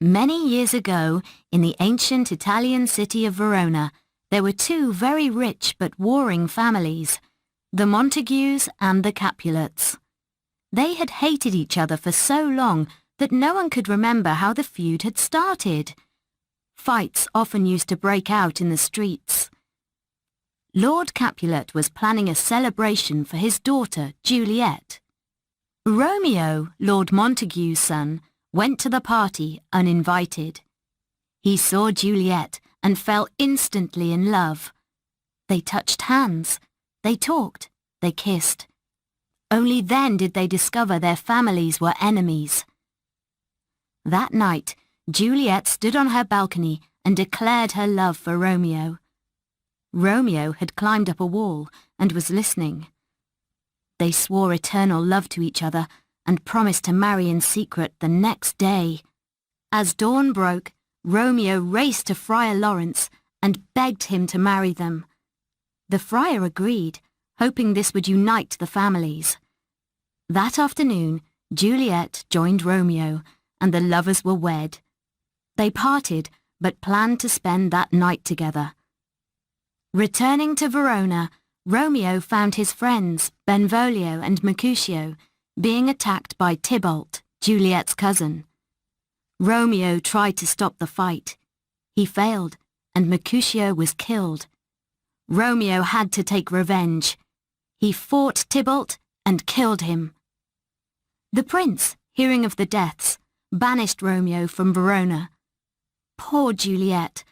Many years ago, in the ancient Italian city of Verona, there were two very rich but warring families, the Montagues and the Capulets. They had hated each other for so long that no one could remember how the feud had started. Fights often used to break out in the streets. Lord Capulet was planning a celebration for his daughter, Juliet. Romeo, Lord Montague's son, went to the party uninvited. He saw Juliet and fell instantly in love. They touched hands, they talked, they kissed. Only then did they discover their families were enemies. That night, Juliet stood on her balcony and declared her love for Romeo. Romeo had climbed up a wall and was listening. They swore eternal love to each other and promised to marry in secret the next day. As dawn broke, Romeo raced to Friar Lawrence and begged him to marry them. The friar agreed, hoping this would unite the families. That afternoon, Juliet joined Romeo, and the lovers were wed. They parted, but planned to spend that night together. Returning to Verona, Romeo found his friends, Benvolio and Mercutio, being attacked by Tybalt, Juliet's cousin. Romeo tried to stop the fight. He failed, and Mercutio was killed. Romeo had to take revenge. He fought Tybalt and killed him. The prince, hearing of the deaths, banished Romeo from Verona. Poor Juliet!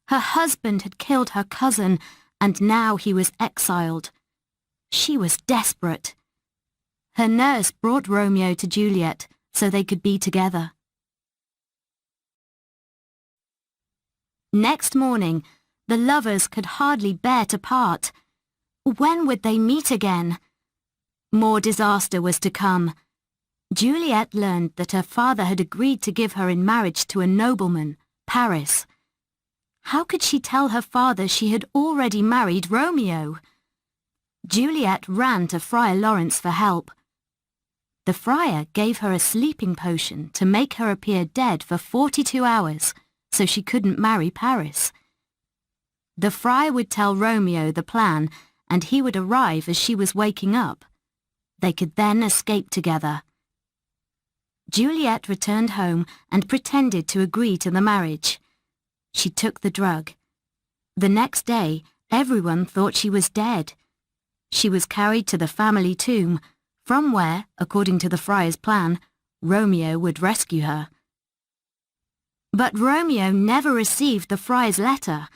Her husband had killed her cousin, and now he was exiled. She was desperate. Her nurse brought Romeo to Juliet so they could be together. Next morning, the lovers could hardly bear to part. When would they meet again? More disaster was to come. Juliet learned that her father had agreed to give her in marriage to a nobleman, Paris. How could she tell her father she had already married Romeo? Juliet ran to Friar Lawrence for help. The friar gave her a sleeping potion to make her appear dead for 42 hours, so she couldn't marry Paris. The friar would tell Romeo the plan, and he would arrive as she was waking up. They could then escape together. Juliet returned home and pretended to agree to the marriage. She took the drug. The next day, everyone thought she was dead. She was carried to the family tomb, from where, according to the friar's plan, Romeo would rescue her. But Romeo never received the friar's letter.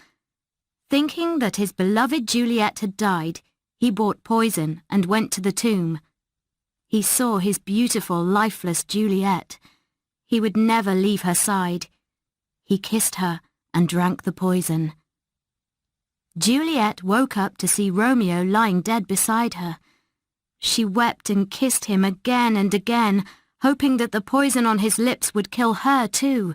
Thinking that his beloved Juliet had died, he bought poison and went to the tomb. He saw his beautiful, lifeless Juliet. He would never leave her side. He kissed her and drank the poison. Juliet woke up to see Romeo lying dead beside her. She wept and kissed him again and again, hoping that the poison on his lips would kill her too.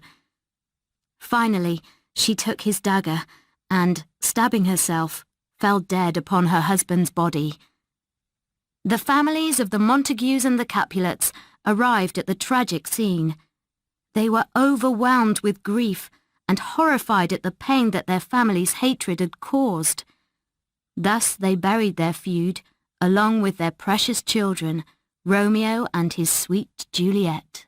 Finally, she took his dagger and, stabbing herself, fell dead upon her husband's body. The families of the Montagues and the Capulets arrived at the tragic scene. They were overwhelmed with grief and horrified at the pain that their family's hatred had caused. Thus they buried their feud, along with their precious children, Romeo and his sweet Juliet.